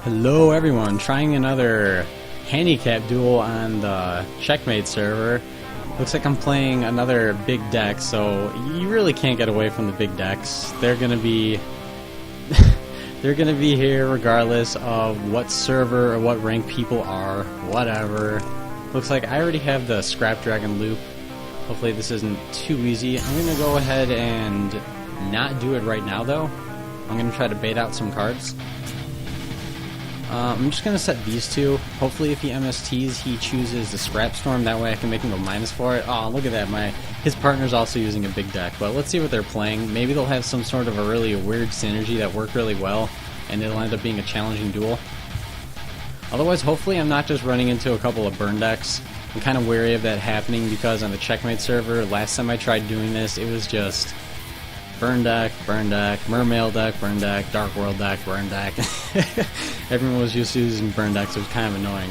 Hello everyone, trying another handicap duel on the Checkmate server. Looks like I'm playing another big deck, so you really can't get away from the big decks. They're gonna be they're gonna be here regardless of what server or what rank people are, whatever. Looks like I already have the Scrap Dragon loop. Hopefully this isn't too easy. I'm gonna go ahead and not do it right now though. I'm gonna try to bait out some cards. I'm just gonna set these two. Hopefully if he MSTs, he chooses the Scrap Storm. That way I can make him go minus for it. Oh, look at that. His partner's also using a big deck. But let's see what they're playing. Maybe they'll have some sort of a really weird synergy that work really well, and it'll end up being a challenging duel. Otherwise, hopefully I'm not just running into a couple of burn decks. I'm kind of wary of that happening because on the Checkmate server, last time I tried doing this, it was just burn deck, mermail deck, burn deck, dark world deck, burn deck. Everyone was just using burn decks, so it was kind of annoying.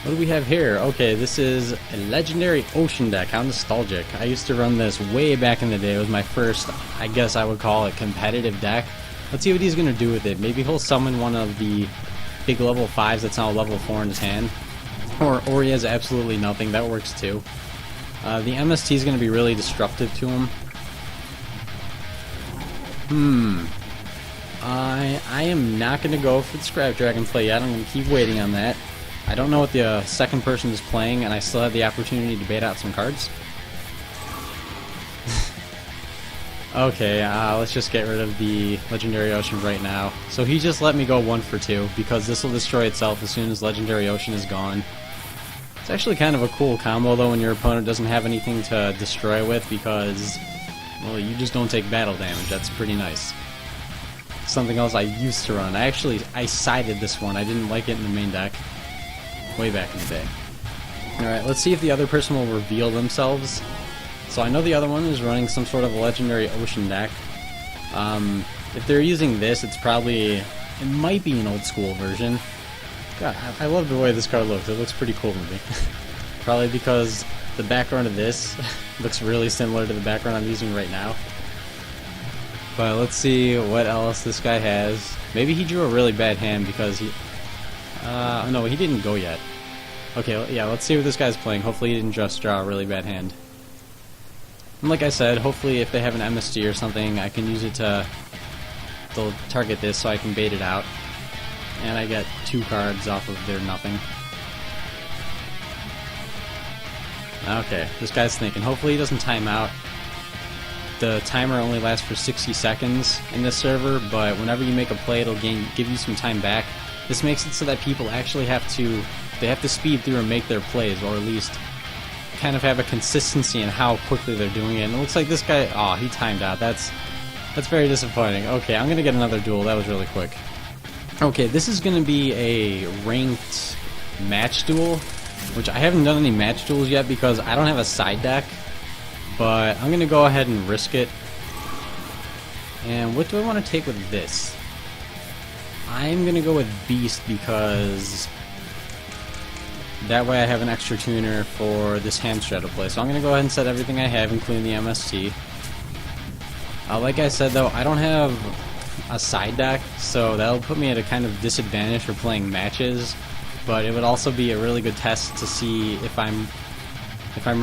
What do we have here? Okay, this is a legendary ocean deck. How nostalgic. I used to run this way back in the day. It was my first, I guess I would call it, competitive deck. Let's see what he's going to do with it. Maybe he'll summon one of the big level 5s that's now level 4 in his hand. Or he has absolutely nothing. That works too. The MST is going to be really disruptive to him. I am not going to go for the Scrap Dragon play yet. I'm going to keep waiting on that. I don't know what the second person is playing, and I still have the opportunity to bait out some cards. Okay, let's just get rid of the Legendary Ocean right now. So he just let me go 1 for 2, because this will destroy itself as soon as Legendary Ocean is gone. It's actually kind of a cool combo, though, when your opponent doesn't have anything to destroy with, because, well, you just don't take battle damage. That's pretty nice. Something else I used to run. I sided this one. I didn't like it in the main deck. Way back in the day. Alright, let's see if the other person will reveal themselves. So I know the other one is running some sort of a Legendary Ocean deck. If they're using this, it might be an old school version. God, I love the way this card looks. It looks pretty cool to me. Probably because the background of this looks really similar to the background I'm using right now. But let's see what else this guy has. Maybe he drew a really bad hand because he... no, he didn't go yet. Okay, yeah, let's see what this guy's playing. Hopefully he didn't just draw a really bad hand. And like I said, hopefully if they have an MST or something, I can use it to target this so I can bait it out. And I get 2 cards off of their nothing. Okay, this guy's thinking. Hopefully he doesn't time out. The timer only lasts for 60 seconds in this server, but whenever you make a play, it'll give you some time back. This makes it so that people actually have to speed through and make their plays, or at least kind of have a consistency in how quickly they're doing it. And it looks like this guy, oh, he timed out. That's very disappointing. Okay, I'm gonna get another duel. That was really quick. Okay, this is gonna be a ranked match duel, which I haven't done any match duels yet because I don't have a side deck. But I'm going to go ahead and risk it. And what do I want to take with this? I'm going to go with Beast because that way I have an extra tuner for this Hamstrat to play. So I'm going to go ahead and set everything I have, including the MST. Like I said, though, I don't have a side deck, so that'll put me at a kind of disadvantage for playing matches. But it would also be a really good test to see if I'm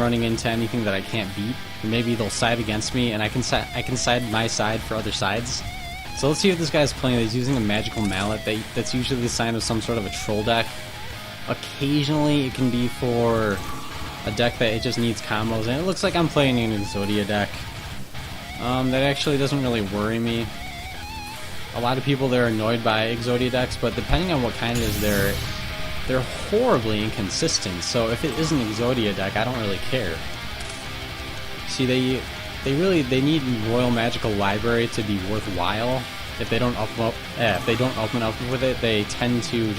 running into anything that I can't beat. Maybe they'll side against me, and I can side my side for other sides. So let's see what this guy's playing. He's using a Magical Mallet. That's usually the sign of some sort of a troll deck. Occasionally, it can be for a deck that it just needs combos, and it looks like I'm playing an Exodia deck. That actually doesn't really worry me. A lot of people, they're annoyed by Exodia decks, but depending on what kind it is, they're horribly inconsistent, so if it is an Exodia deck, I don't really care. See, they need Royal Magical Library to be worthwhile. If they don't open up with it, they tend to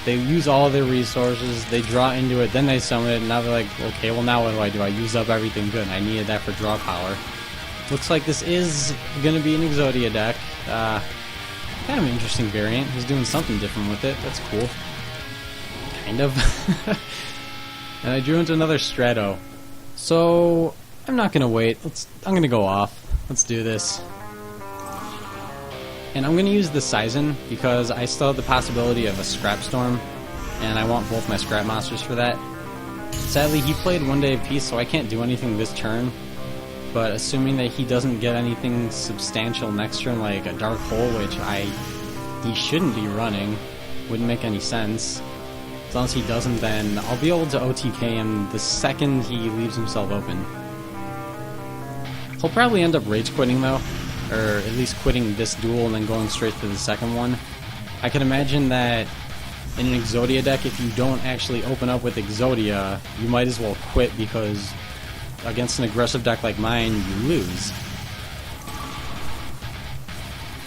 they use all of their resources, they draw into it, then they summon it, and now they're like, okay, well now what do? I use up everything good, and I needed that for draw power. Looks like this is gonna be an Exodia deck. Kind of an interesting variant. He's doing something different with it. That's cool. Kind of. And I drew into another Strato. So I'm not gonna wait. I'm gonna go off. Let's do this. And I'm going to use the Sizen because I still have the possibility of a Scrap Storm, and I want both my Scrap Monsters for that. Sadly, he played 1 day apiece, so I can't do anything this turn. But assuming that he doesn't get anything substantial next turn, like a Dark Hole, which he shouldn't be running, wouldn't make any sense. As long as he doesn't, then I'll be able to OTK him the second he leaves himself open. He'll probably end up rage quitting though, or at least quitting this duel and then going straight to the second one. I can imagine that in an Exodia deck, if you don't actually open up with Exodia, you might as well quit because against an aggressive deck like mine, you lose.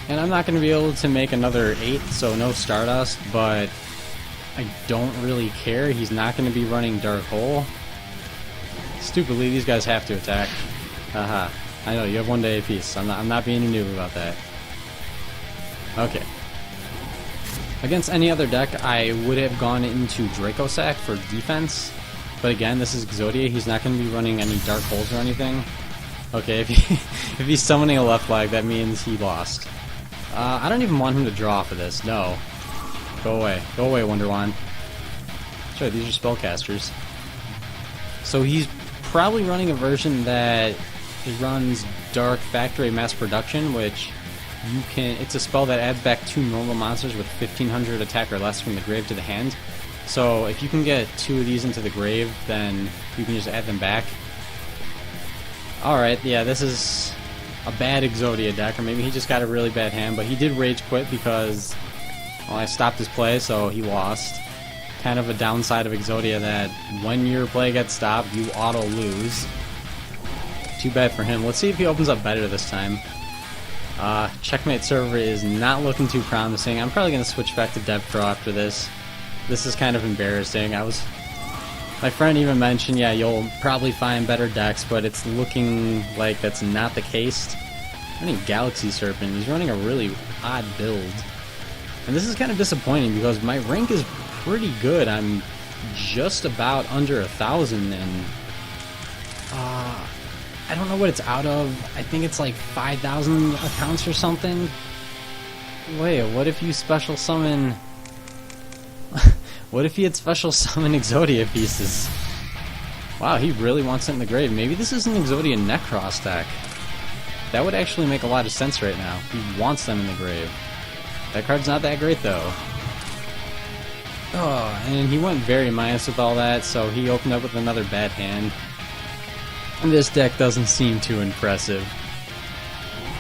And I'm not going to be able to make another 8, so no Stardust, but I don't really care. He's not going to be running Dark Hole. Stupidly, these guys have to attack. Haha. I know, you have 1 day apiece. I'm not being a noob about that. Okay. Against any other deck, I would have gone into Draco Sack for defense. But again, this is Exodia. He's not going to be running any Dark Holes or anything. Okay, if he's summoning a left flag, that means he lost. I don't even want him to draw for this. No. Go away. Go away, Wonder Wand. Sure, these are spellcasters. So he's probably running a version that runs Dark Factory Mass Production, which you can. It's a spell that adds back 2 normal monsters with 1500 attack or less from the grave to the hand. So if you can get 2 of these into the grave, then you can just add them back. Alright, yeah, this is a bad Exodia deck, or maybe he just got a really bad hand, but he did rage quit because, well, I stopped his play, so he lost. Kind of a downside of Exodia that when your play gets stopped, you auto-lose. Too bad for him. Let's see if he opens up better this time. Checkmate server is not looking too promising. I'm probably going to switch back to Devpro after this. This is kind of embarrassing. My friend even mentioned, yeah, you'll probably find better decks, but it's looking like that's not the case. Running Galaxy Serpent, he's running a really odd build. And this is kind of disappointing because my rank is pretty good. I'm just about under 1,000, and I don't know what it's out of. I think it's like 5,000 accounts or something. Wait, what if you special summon... What if he had special summon Exodia pieces? Wow, he really wants it in the grave. Maybe this is an Exodia Necros deck. That would actually make a lot of sense right now. He wants them in the grave. That card's not that great though. Oh, and he went very minus with all that, so he opened up with another bad hand. And this deck doesn't seem too impressive.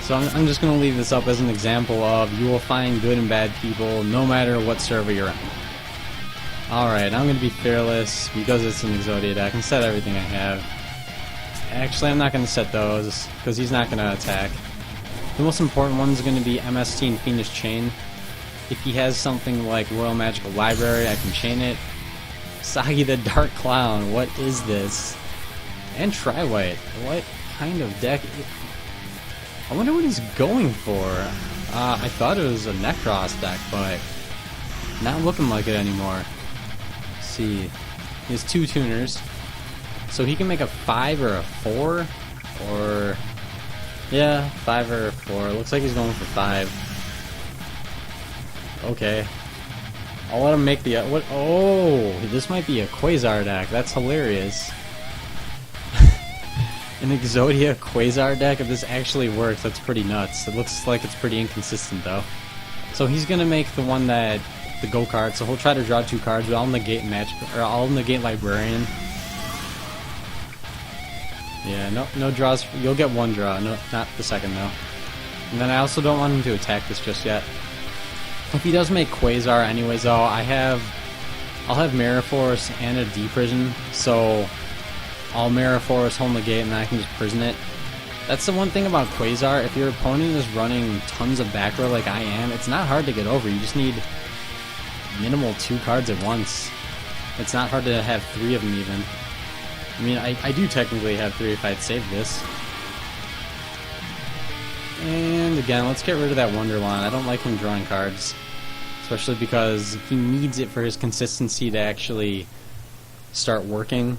So I'm just going to leave this up as an example of you will find good and bad people no matter what server you're on. Alright, I'm going to be fearless because it's an Exodia deck and set everything I have. Actually, I'm not going to set those because he's not going to attack. The most important one is going to be MST and Fiendish Chain. If he has something like Royal Magical Library, I can chain it. Sagi the Dark Clown, what is this? And Tri-White, what kind of deck? I wonder what he's going for. I thought it was a Necros deck, but not looking like it anymore. Let's see, he has 2 tuners, so he can make a 5 or a 4, or yeah, 5 or a 4. Looks like he's going for 5. Okay, I'll let him make the what? Oh, this might be a Quasar deck. That's hilarious. An Exodia Quasar deck, if this actually works, that's pretty nuts. It looks like it's pretty inconsistent though. So he's gonna make the one that the go card, so he'll try to draw 2 cards, but I'll negate I'll negate Librarian. Yeah, no draws. You'll get 1 draw, no, not the second though. And then I also don't want him to attack this just yet. If he does make Quasar anyways though, I'll have Mirror Force and a D-Prison, so I'll Mirror Force, hold the gate, and then I can just prison it. That's the one thing about Quasar. If your opponent is running tons of back row like I am, it's not hard to get over. You just need minimal 2 cards at once. It's not hard to have 3 of them even. I mean, I do technically have 3 if I'd saved this. And again, let's get rid of that Wonderwand. I don't like him drawing cards. Especially because he needs it for his consistency to actually start working.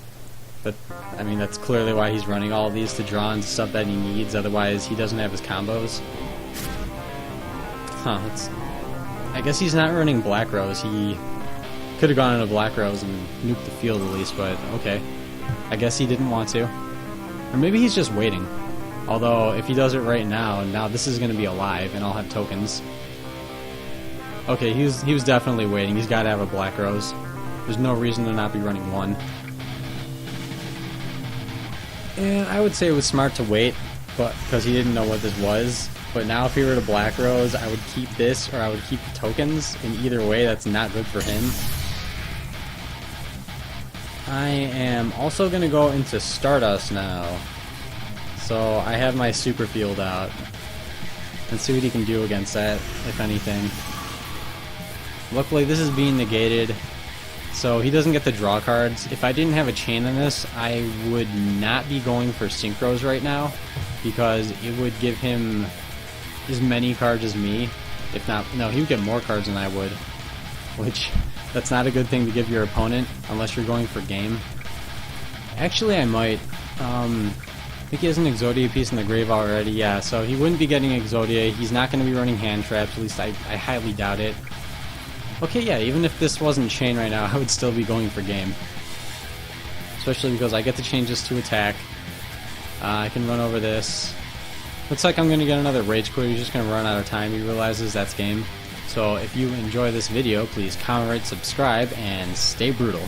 I mean, that's clearly why he's running all of these, to draw into stuff that he needs, otherwise he doesn't have his combos. Huh, that's... I guess he's not running Black Rose. He could have gone into Black Rose and nuked the field at least, but okay. I guess he didn't want to. Or maybe he's just waiting. Although, if he does it right now this is going to be alive, and I'll have tokens. Okay, he was definitely waiting. He's got to have a Black Rose. There's no reason to not be running one. And I would say it was smart to wait, but because he didn't know what this was. But now if he were to Black Rose, I would keep this, or I would keep the tokens. And either way, that's not good for him. I am also going to go into Stardust now. So I have my Super Field out. And see what he can do against that, if anything. Luckily, this is being negated, so he doesn't get the draw cards. If I didn't have a chain on this, I would not be going for Synchros right now, because it would give him as many cards as me. If not, no, he would get more cards than I would, which, that's not a good thing to give your opponent, unless you're going for game. Actually, I might. I think he has an Exodia piece in the grave already, yeah, so he wouldn't be getting Exodia. He's not going to be running hand traps, at least I highly doubt it. Okay, yeah, even if this wasn't chain right now, I would still be going for game. Especially because I get to change this to attack. I can run over this. Looks like I'm going to get another Rage Quit. He's just going to run out of time. He realizes that's game. So if you enjoy this video, please comment, rate, subscribe, and stay brutal.